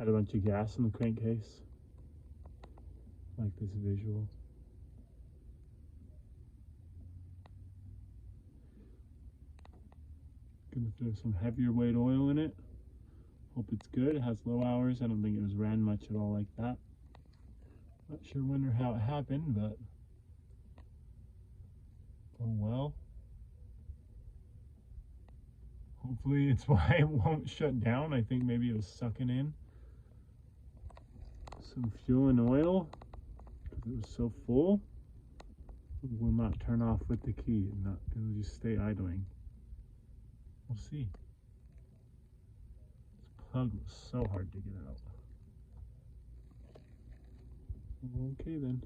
Had a bunch of gas in the crankcase. Like this visual. Gonna throw some heavier weight oil in it. Hope it's good. It has low hours. I don't think it was ran much at all like that. Not sure when or how it happened, but oh well. Hopefully it's why it won't shut down. I think maybe it was sucking in some fuel and oil because it was so full. It will not turn off with the key. It'll just stay idling. We'll see. This plug was so hard to get out. Okay then.